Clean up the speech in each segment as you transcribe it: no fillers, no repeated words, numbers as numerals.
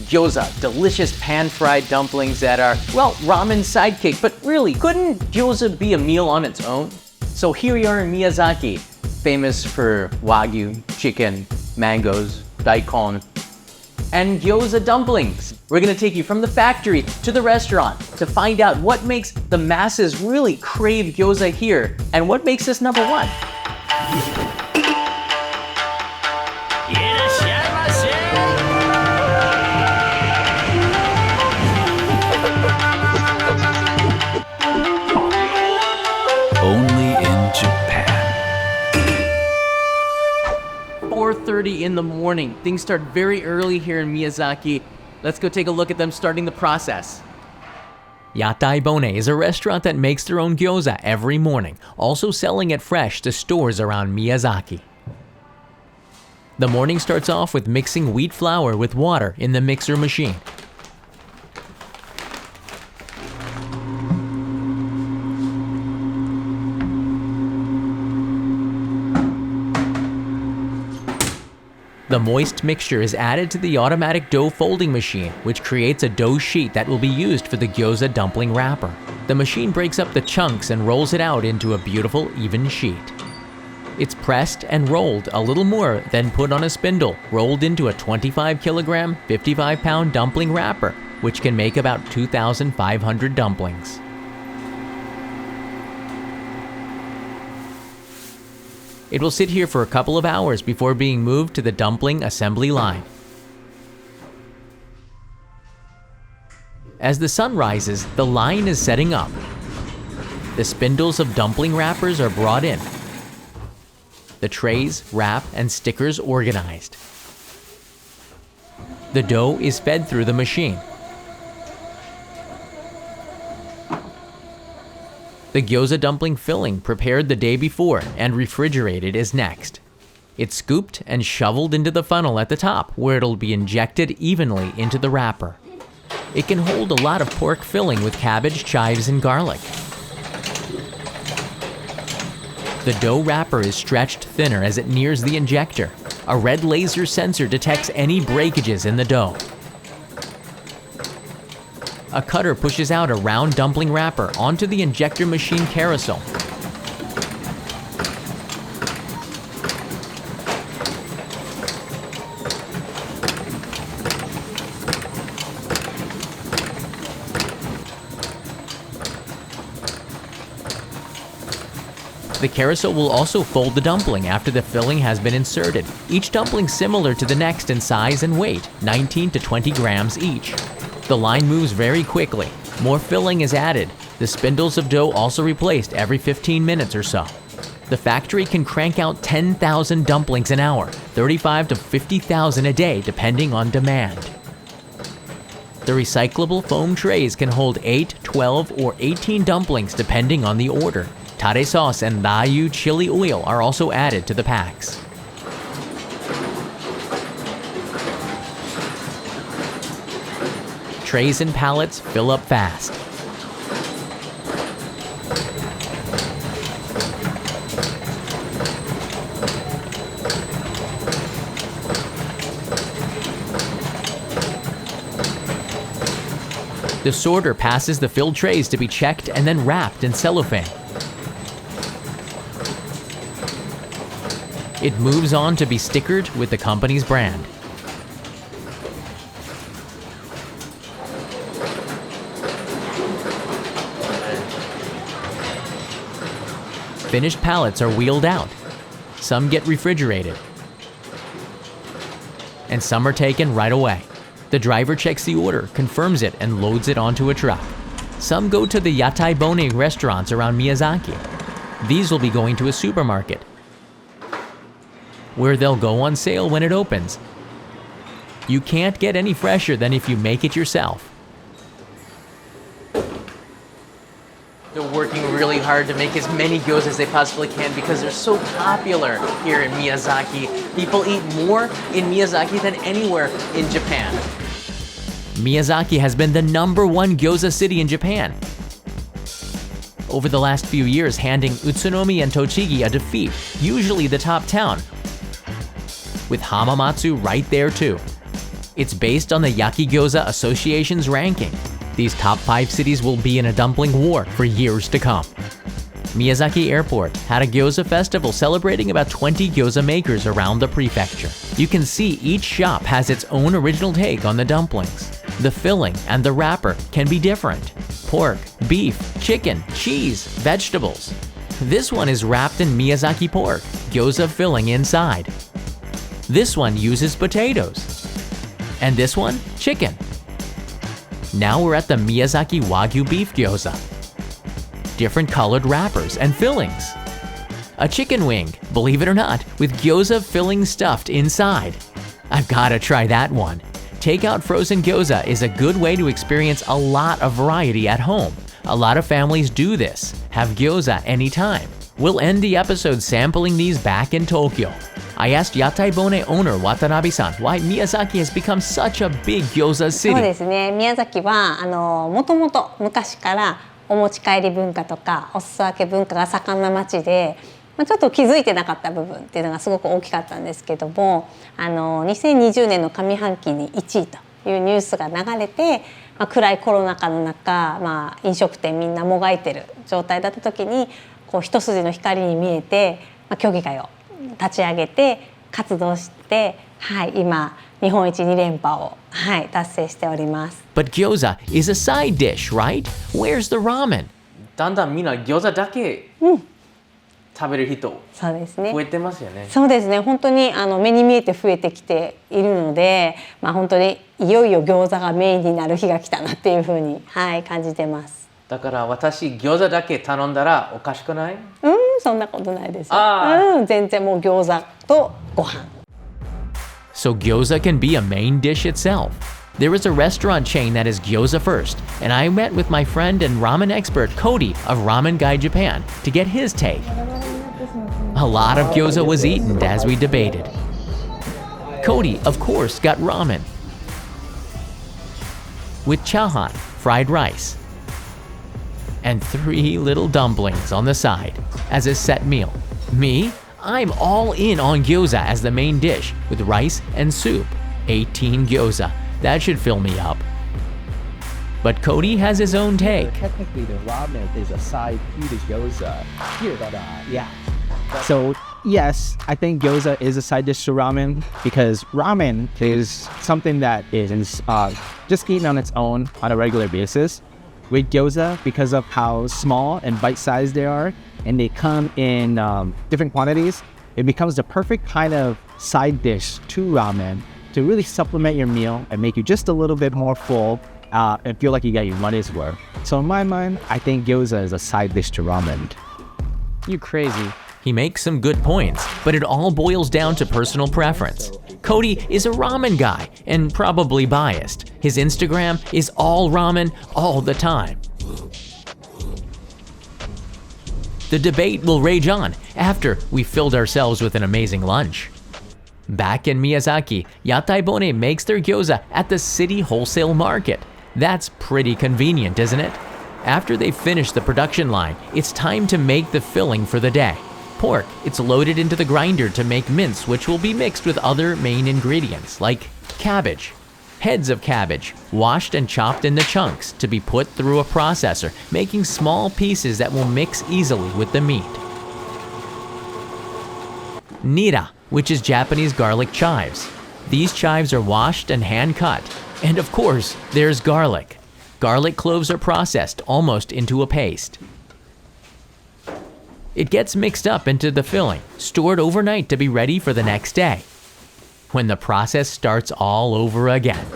Gyoza, delicious pan-fried dumplings that are, well, ramen sidekick, but really, couldn't gyoza be a meal on its own? So here we are in Miyazaki, famous for Wagyu, chicken, mangoes, daikon, and gyoza dumplings. We're gonna take you from the factory to the restaurant to find out what makes the masses really crave gyoza here and what makes this number one. Only in Japan. 4:30 in the morning. Things start very early here in Miyazaki. Let's go take a look at them starting the process. Yatai Bone is a restaurant that makes their own gyoza every morning, also selling it fresh to stores around Miyazaki. The morning starts off with mixing wheat flour with water in the mixer machine. The moist mixture is added to the automatic dough folding machine, which creates a dough sheet that will be used for the gyoza dumpling wrapper. The machine breaks up the chunks and rolls it out into a beautiful, even sheet. It's pressed and rolled a little more, then put on a spindle, rolled into a 25 kilogram, 55 pound dumpling wrapper, which can make about 2,500 dumplings. It will sit here for a couple of hours before being moved to the dumpling assembly line. As the sun rises, the line is setting up. The spindles of dumpling wrappers are brought in. The trays, wrap, and stickers organized. The dough is fed through the machine. The gyoza dumpling filling prepared the day before and refrigerated is next. It's scooped and shoveled into the funnel at the top, where it'll be injected evenly into the wrapper. It can hold a lot of pork filling with cabbage, chives, and garlic. The dough wrapper is stretched thinner as it nears the injector. A red laser sensor detects any breakages in the dough. A cutter pushes out a round dumpling wrapper onto the injector machine carousel. The carousel will also fold the dumpling after the filling has been inserted. Each dumpling similar to the next in size and weight, 19 to 20 grams each. The line moves very quickly. More filling is added. The spindles of dough also replaced every 15 minutes or so. The factory can crank out 10,000 dumplings an hour, 35 to 50,000 a day depending on demand. The recyclable foam trays can hold 8, 12, or 18 dumplings depending on the order. Tare sauce and Rayu chili oil are also added to the packs. Trays and pallets fill up fast. The sorter passes the filled trays to be checked and then wrapped in cellophane. It moves on to be stickered with the company's brand. Finished pallets are wheeled out. Some get refrigerated. And some are taken right away. The driver checks the order, confirms it, and loads it onto a truck. Some go to the Yatai Bone restaurants around Miyazaki. These will be going to a supermarket, where they'll go on sale when it opens. You can't get any fresher than if you make it yourself. They're working really hard to make as many gyoza as they possibly can because they're so popular here in Miyazaki. People eat more in Miyazaki than anywhere in Japan. Miyazaki has been the #1 gyoza city in Japan. Over the last few years, handing Utsunomiya and Tochigi a defeat, usually the top town, with Hamamatsu right there too. It's based on the Yaki Gyoza Association's ranking. These top 5 cities will be in a dumpling war for years to come. Miyazaki Airport had a gyoza festival celebrating about 20 gyoza makers around the prefecture. You can see each shop has its own original take on the dumplings. The filling and the wrapper can be different. Pork, beef, chicken, cheese, vegetables. This one is wrapped in Miyazaki pork, gyoza filling inside. This one uses potatoes. And this one, chicken. Now we're at the Miyazaki Wagyu beef gyoza. Different colored wrappers and fillings. A chicken wing, believe it or not, with gyoza filling stuffed inside. I've gotta try that one. Takeout frozen gyoza is a good way to experience a lot of variety at home. A lot of families do this, have gyoza anytime. We'll end the episode sampling these back in Tokyo. I asked Yatai Bone owner Watanabe-san why Miyazaki has become such a big gyoza そう city. ですね。宮崎はもともと昔からお持ち帰り文化とかお裾分け文化が盛んな町で、ちょっと気づいてなかった部分っていうのがすごく大きかったんですけども、2020年の上半期に1位というニュースが流れて、暗いコロナ禍の中、飲食店みんなもがいてる状態だった時にこう一筋の光に見えて、協議会を立ち上げて活動して、今日本一2連覇を、達成しております。 But gyoza is a side dish, right? Where's the ramen? だんだんみんな餃子だけ食べる人そうですね。増えてますよね。そうですね。本当に目に見えて増えてきているので、本当にいよいよ餃子がメインになる日が来たなっていうふうに、感じてます。だから私餃子だけ頼んだらおかしくない？そんなことないです。全然もう餃子とご飯。So gyoza can be a main dish itself. There is a restaurant chain that is gyoza first, and I met with my friend and ramen expert Cody of Ramen Guide Japan to get his take. A lot of gyoza was eaten as we debated. Cody, of course, got ramen with chahan, fried rice, and 3 little dumplings on the side as a set meal. Me? I'm all in on gyoza as the main dish with rice and soup. 18 gyoza. That should fill me up. But Cody has his own take. Technically, the ramen is a side to the gyoza. Here, yeah. So yes, I think gyoza is a side dish to ramen because ramen is something that is just eaten on its own on a regular basis. With gyoza, because of how small and bite-sized they are, and they come in different quantities, it becomes the perfect kind of side dish to ramen to really supplement your meal and make you just a little bit more full and feel like you got your money's worth. So in my mind, I think gyoza is a side dish to ramen. You crazy. He makes some good points, but it all boils down to personal preference. Cody is a ramen guy and probably biased. His Instagram is all ramen all the time. The debate will rage on after we filled ourselves with an amazing lunch. Back in Miyazaki, Yatai Bone makes their gyoza at the city wholesale market. That's pretty convenient, isn't it? After they finish the production line, it's time to make the filling for the day. Pork, it's loaded into the grinder to make mince, which will be mixed with other main ingredients like cabbage. Heads of cabbage, washed and chopped into chunks to be put through a processor, making small pieces that will mix easily with the meat. Nira, which is Japanese garlic chives. These chives are washed and hand-cut. And of course, there's garlic. Garlic cloves are processed almost into a paste. It gets mixed up into the filling, stored overnight to be ready for the next day, when the process starts all over again.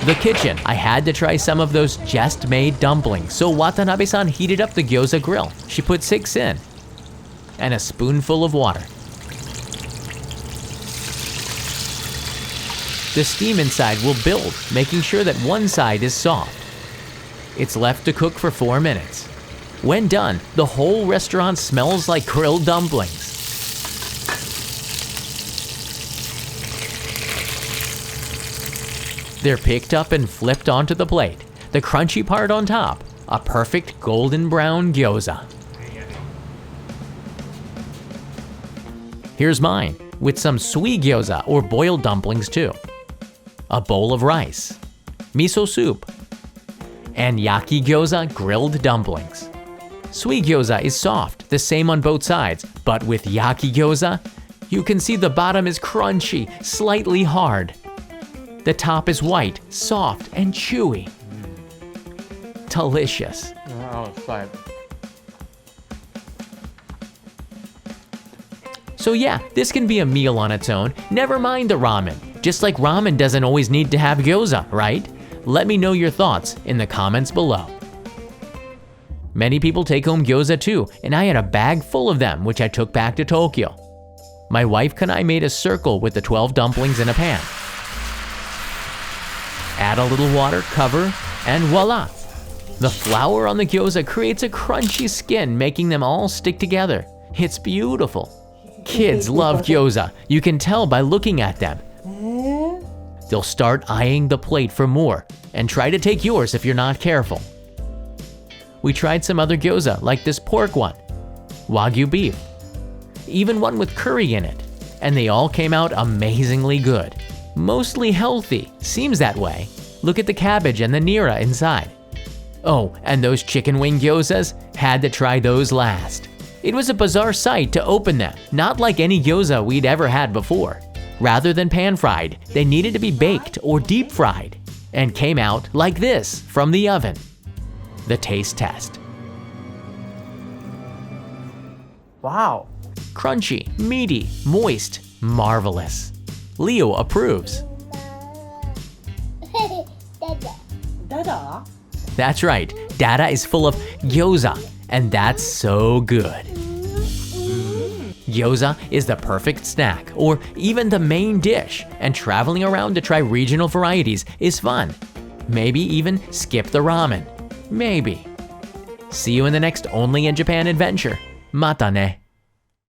The kitchen. I had to try some of those just-made dumplings, so Watanabe-san heated up the gyoza grill. She put 6 in, and a spoonful of water. The steam inside will build, making sure that one side is soft. It's left to cook for 4 minutes. When done, the whole restaurant smells like grilled dumplings. They're picked up and flipped onto the plate. The crunchy part on top, a perfect golden brown gyoza. Here's mine. with some sui gyoza or boiled dumplings too. A bowl of rice, miso soup, and yaki gyoza grilled dumplings. Sui gyoza is soft, the same on both sides, but with yaki gyoza, you can see the bottom is crunchy, slightly hard. The top is white, soft, and chewy. Delicious. So yeah, this can be a meal on its own, never mind the ramen. Just like ramen doesn't always need to have gyoza, right? Let me know your thoughts in the comments below. Many people take home gyoza too, and I had a bag full of them which I took back to Tokyo. My wife and I made a circle with the 12 dumplings in a pan. Add a little water, cover, and voila! The flour on the gyoza creates a crunchy skin, making them all stick together. It's beautiful. Kids love gyoza, you can tell by looking at them. They'll start eyeing the plate for more and try to take yours if you're not careful. We tried some other gyoza like this pork one, Wagyu beef, even one with curry in it, and they all came out amazingly good. Mostly healthy, seems that way. Look at the cabbage and the nira inside. Oh, and those chicken wing gyozas, had to try those last. It was a bizarre sight to open them, not like any gyoza we'd ever had before. Rather than pan-fried, they needed to be baked or deep-fried, and came out like this from the oven. The taste test. Wow. Crunchy, meaty, moist, marvelous. Leo approves. Dada. That's right, Dada is full of gyoza, and that's so good. Gyoza is the perfect snack, or even the main dish, and traveling around to try regional varieties is fun. Maybe even skip the ramen. Maybe. See you in the next Only in Japan adventure. Mata ne.